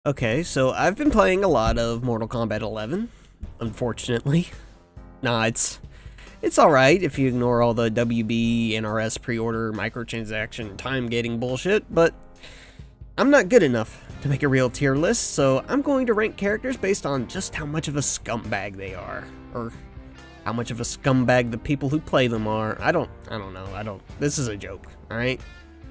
Okay, so I've been playing a lot of Mortal Kombat 11, unfortunately. Nah, it's alright if you ignore all the WB, NRS pre-order, microtransaction, time-gating bullshit, but I'm not good enough to make a real tier list, so I'm going to rank characters based on just how much of a scumbag they are, or how much of a scumbag the people who play them are. I don't know, this is a joke, alright?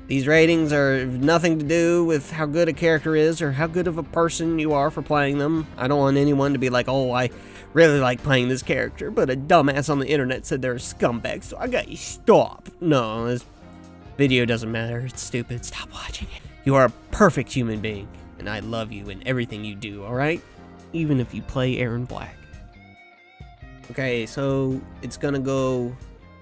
These ratings are nothing to do with how good a character is or how good of a person you are for playing them. I don't want anyone to be like, oh, I really like playing this character, but a dumbass on the internet said they're a scumbag, so I got you stop. No, this video doesn't matter. It's stupid. Stop watching it. You are a perfect human being, and I love you in everything you do, alright? Even if you play Aaron Black. Okay, so it's gonna go...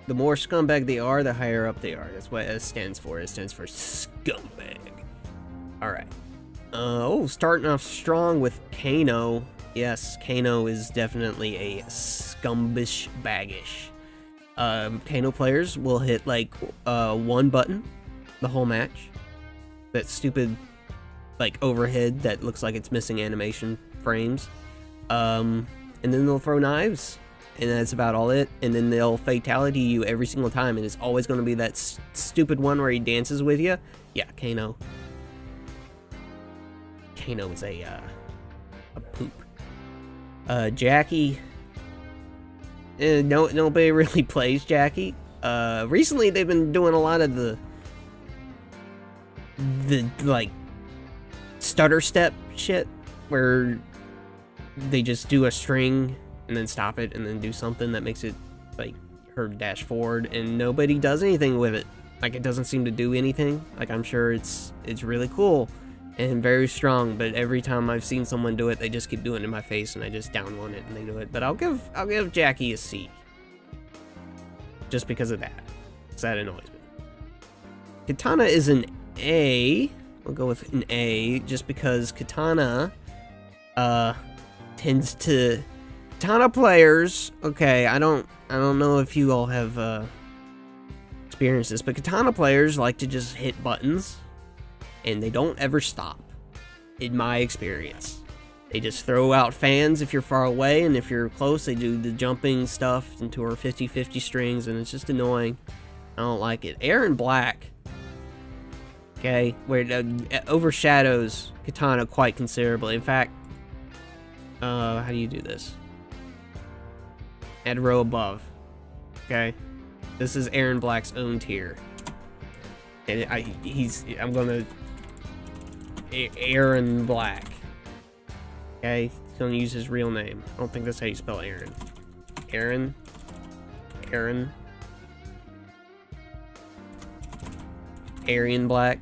The more scumbag they are, the higher up they are. That's what S stands for. It stands for scumbag. Alright. Starting off strong with Kano. Yes, Kano is definitely a scumbish baggish. Kano players will hit like one button the whole match. That stupid like overhead that looks like it's missing animation frames. And then they'll throw knives. And that's about all it. And then they'll fatality you every single time. And it's always going to be that stupid one where he dances with you. Yeah, Kano. Kano is a poop. Jackie. Nobody really plays Jackie. Recently they've been doing a lot of the like stutter step shit where they just do a string and then stop it and then do something that makes it like her dash forward, and nobody does anything with it. Like, it doesn't seem to do anything. Like, I'm sure it's really cool and very strong, but every time I've seen someone do it, they just keep doing it in my face and I just down one it and they do it. But I'll give Jackie a C. Just because of that. 'Cause that annoys me. Katana is an A. We'll go with an A just because Katana tends to... Katana players, okay, I don't know if you all have experienced this, but Katana players like to just hit buttons, and they don't ever stop, in my experience. They just throw out fans if you're far away, and if you're close, they do the jumping stuff into her 50-50 strings, and it's just annoying. I don't like it. Aaron Black, okay, where it overshadows Katana quite considerably. In fact, how do you do this? Add row above. Okay, this is Aaron Black's own tier, and I'm gonna Aaron Black. Okay, he's gonna use his real name. I don't think that's how you spell Aaron. Arian Black.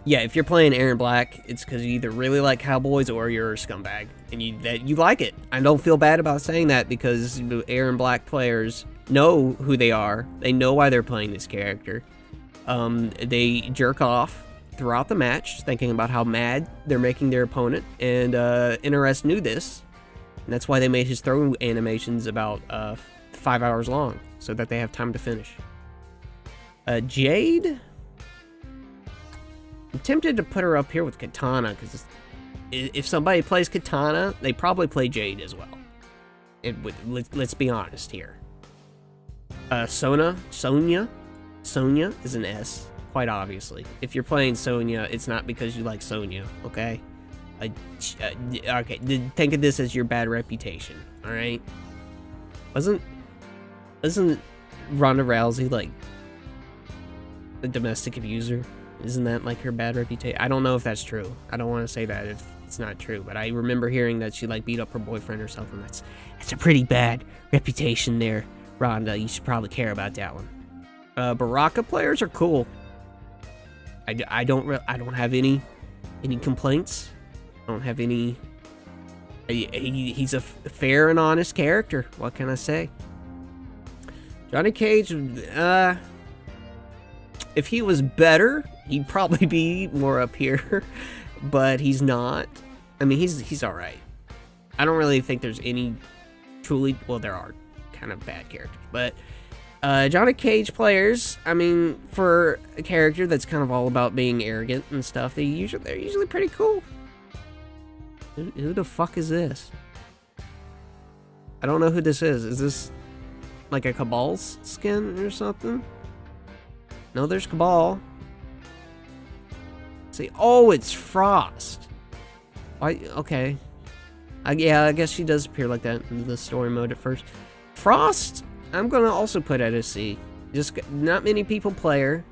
Yeah, if you're playing Aaron Black, it's because you either really like cowboys or you're a scumbag, and you like it. I don't feel bad about saying that because Aaron Black players know who they are. They know why they're playing this character. They jerk off throughout the match, thinking about how mad they're making their opponent, and NRS knew this, and that's why they made his throw animations about 5 hours long, so that they have time to finish. Jade... I'm tempted to put her up here with Katana, because if somebody plays Katana, they probably play Jade as well. Let's be honest here. Sonya is an S, quite obviously. If you're playing Sonya, it's not because you like Sonya, okay? Okay, think of this as your bad reputation, alright? Wasn't Ronda Rousey, like, a domestic abuser? Isn't that like her bad reputation? I don't know if that's true. I don't want to say that if it's not true, but I remember hearing that she like beat up her boyfriend or something. That's a pretty bad reputation there, Rhonda. You should probably care about that one. Baraka players are cool. I don't have any complaints. I don't have any. He's a fair and honest character. What can I say? Johnny Cage, if he was better, he'd probably be more up here, but he's not. I mean, he's all right. I don't really think there's any truly... Well, there are kind of bad characters, but Johnny Cage players, I mean, for a character that's kind of all about being arrogant and stuff, they're usually pretty cool. Who the fuck is this? I don't know who this is. Is this like a Cabal's skin or something? No, there's Cabal. See, oh, it's Frost. Why? Okay. Yeah, I guess she does appear like that in the story mode at first. Frost, I'm gonna also put at a C. Just not many people play her.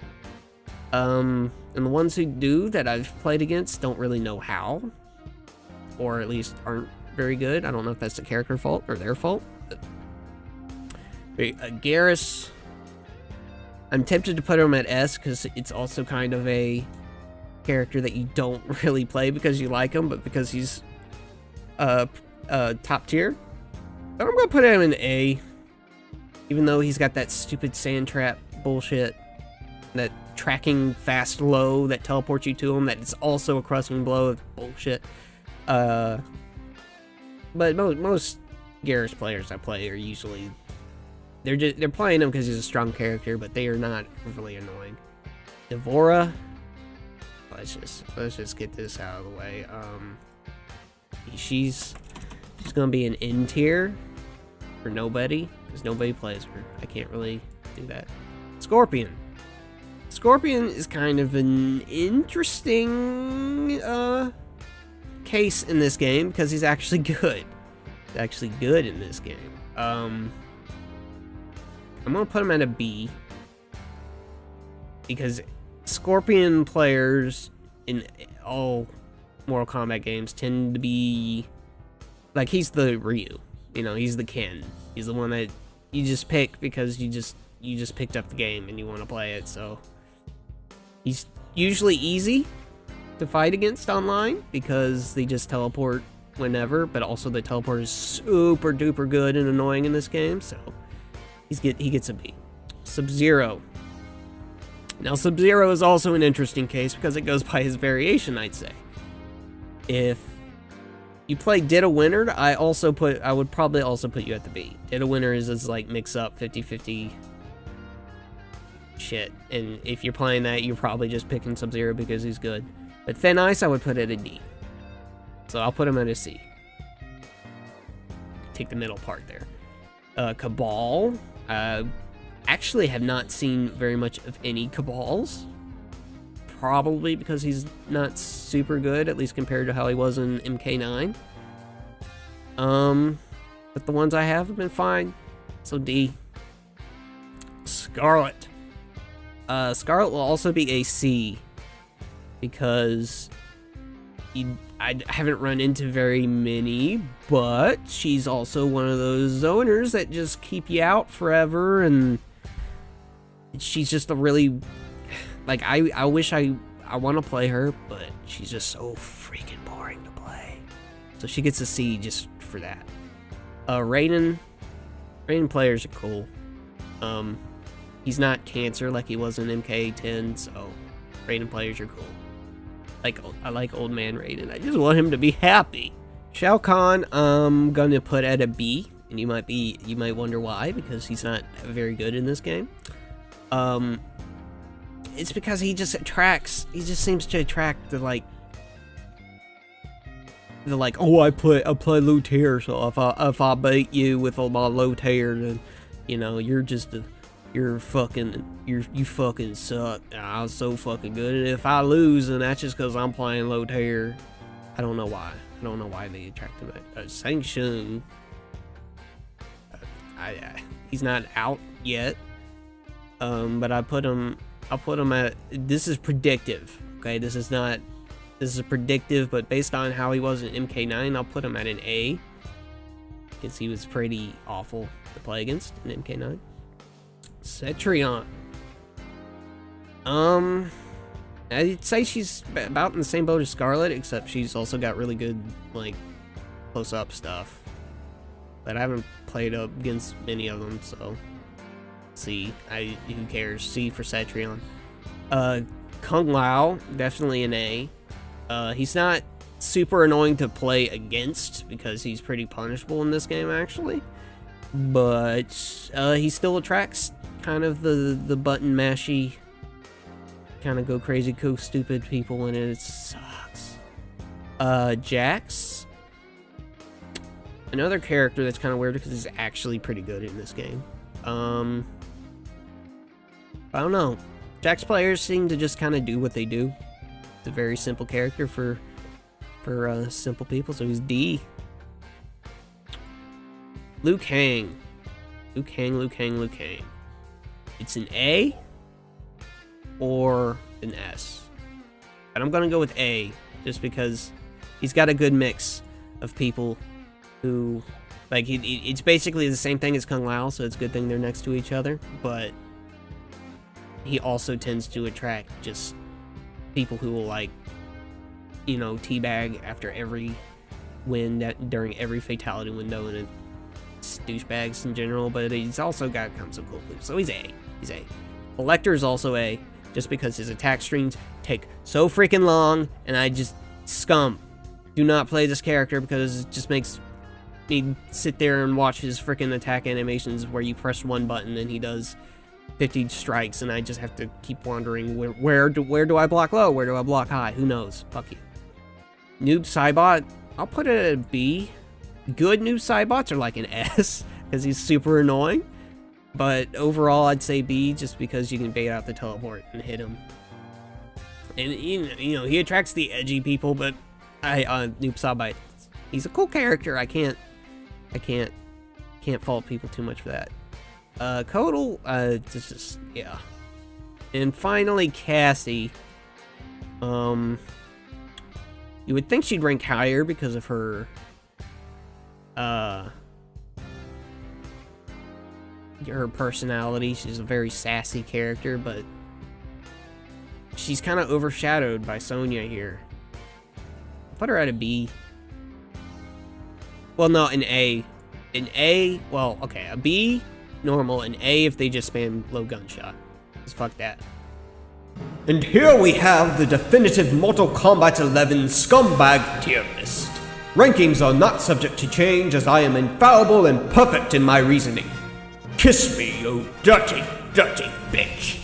And the ones who do that I've played against don't really know how, or at least aren't very good. I don't know if that's the character fault or their fault. But Garrus, I'm tempted to put him at S because it's also kind of a character that you don't really play because you like him, but because he's top tier. But I'm gonna put him in A, even though he's got that stupid sand trap bullshit, that tracking fast low that teleports you to him. That is also a crushing blow. It's bullshit. But most Garrus players I play are usually they're playing him because he's a strong character, but they are not overly annoying. Devora, let's just get this out of the way. She's gonna be an N tier for nobody because nobody plays her. I can't really do that. Scorpion is kind of an interesting case in this game because he's actually good. He's actually good in this game. I'm gonna put him at a B because Scorpion players in all Mortal Kombat games tend to be like, he's the Ryu, you know, he's the Ken. He's the one that you just pick because you just picked up the game and you want to play it. So he's usually easy to fight against online because they just teleport whenever, but also the teleport is super duper good and annoying in this game, so he gets a B. Sub-Zero. Now Sub-Zero is also an interesting case because it goes by his variation, I'd say. If you play Ditto Winner, I would probably also put you at the B. Ditto Winner is like mix up 50-50 shit, and if you're playing that, you're probably just picking Sub-Zero because he's good. But Thin Ice, I would put at a D. So I'll put him at a C. Take the middle part there. Cabal. Actually have not seen very much of any Cabals. Probably because he's not super good, at least compared to how he was in MK9. But the ones I have been fine. So D. Scarlet. Scarlet will also be a C because I haven't run into very many, but she's also one of those zoners that just keep you out forever, and she's just a really, like, I wish I want to play her, but she's just so freaking boring to play. So she gets a C just for that. Raiden players are cool. He's not cancer like he was in MK10, so Raiden players are cool. I like old man Raiden. I just want him to be happy. Shao Kahn, I'm gonna put at a B, and you might wonder why, because he's not very good in this game. It's because he just seems to attract the oh, I play low tier, so if I beat you with all my low tier, then you know you fucking suck. I was so fucking good, and if I lose, then that's just because I'm playing low tier. I don't know why. I don't know why they attracted that. Shang Tsung, he's not out yet. But I'll put him at, this is predictive. Okay, this is predictive, but based on how he was in MK9, I'll put him at an A. Because he was pretty awful to play against in MK9. Cetrion. I'd say she's about in the same boat as Scarlet, except she's also got really good, like, close-up stuff. But I haven't played up against many of them, so C. Who cares? C for Cetrion. Kung Lao, definitely an A. He's not super annoying to play against because he's pretty punishable in this game, actually. But he still attracts kind of the button mashy, kind of go crazy, go stupid people in it. It sucks. Jax, another character that's kind of weird because he's actually pretty good in this game. I don't know. Jax players seem to just kind of do what they do. It's a very simple character for simple people, so he's D. Liu Kang. Liu Kang. It's an A or an S. And I'm gonna go with A, just because he's got a good mix of people who, like, it's basically the same thing as Kung Lao, so it's a good thing they're next to each other, but he also tends to attract just people who will, like, you know, teabag after every win, during every fatality window, and it's douchebags in general, but he's also got some cool moves, so he's A. He's A. Elector is also A, just because his attack streams take so freaking long, and I just, scum. Do not play this character because it just makes me sit there and watch his freaking attack animations where you press one button and he does 50 strikes, and I just have to keep wondering where do I block low, where do I block high, who knows, fuck you. Noob Saibot, I'll put it at a B. Good Noob Saibots are like an S, because he's super annoying, but overall I'd say B, just because you can bait out the teleport and hit him. And you know he attracts the edgy people, but Noob Saibot, he's a cool character. I can't fault people too much for that. Kodal, just yeah. And finally, Cassie. You would think she'd rank higher because of her, her personality. She's a very sassy character, but she's kind of overshadowed by Sonya here. I'll put her at a B. Well, no, an A. An A, well, okay, a B, normal, an A if they just spam low gunshot. Just fuck that. And here we have the definitive Mortal Kombat 11 Scumbag tier list. Rankings are not subject to change, as I am infallible and perfect in my reasoning. Kiss me, you dirty, dirty bitch.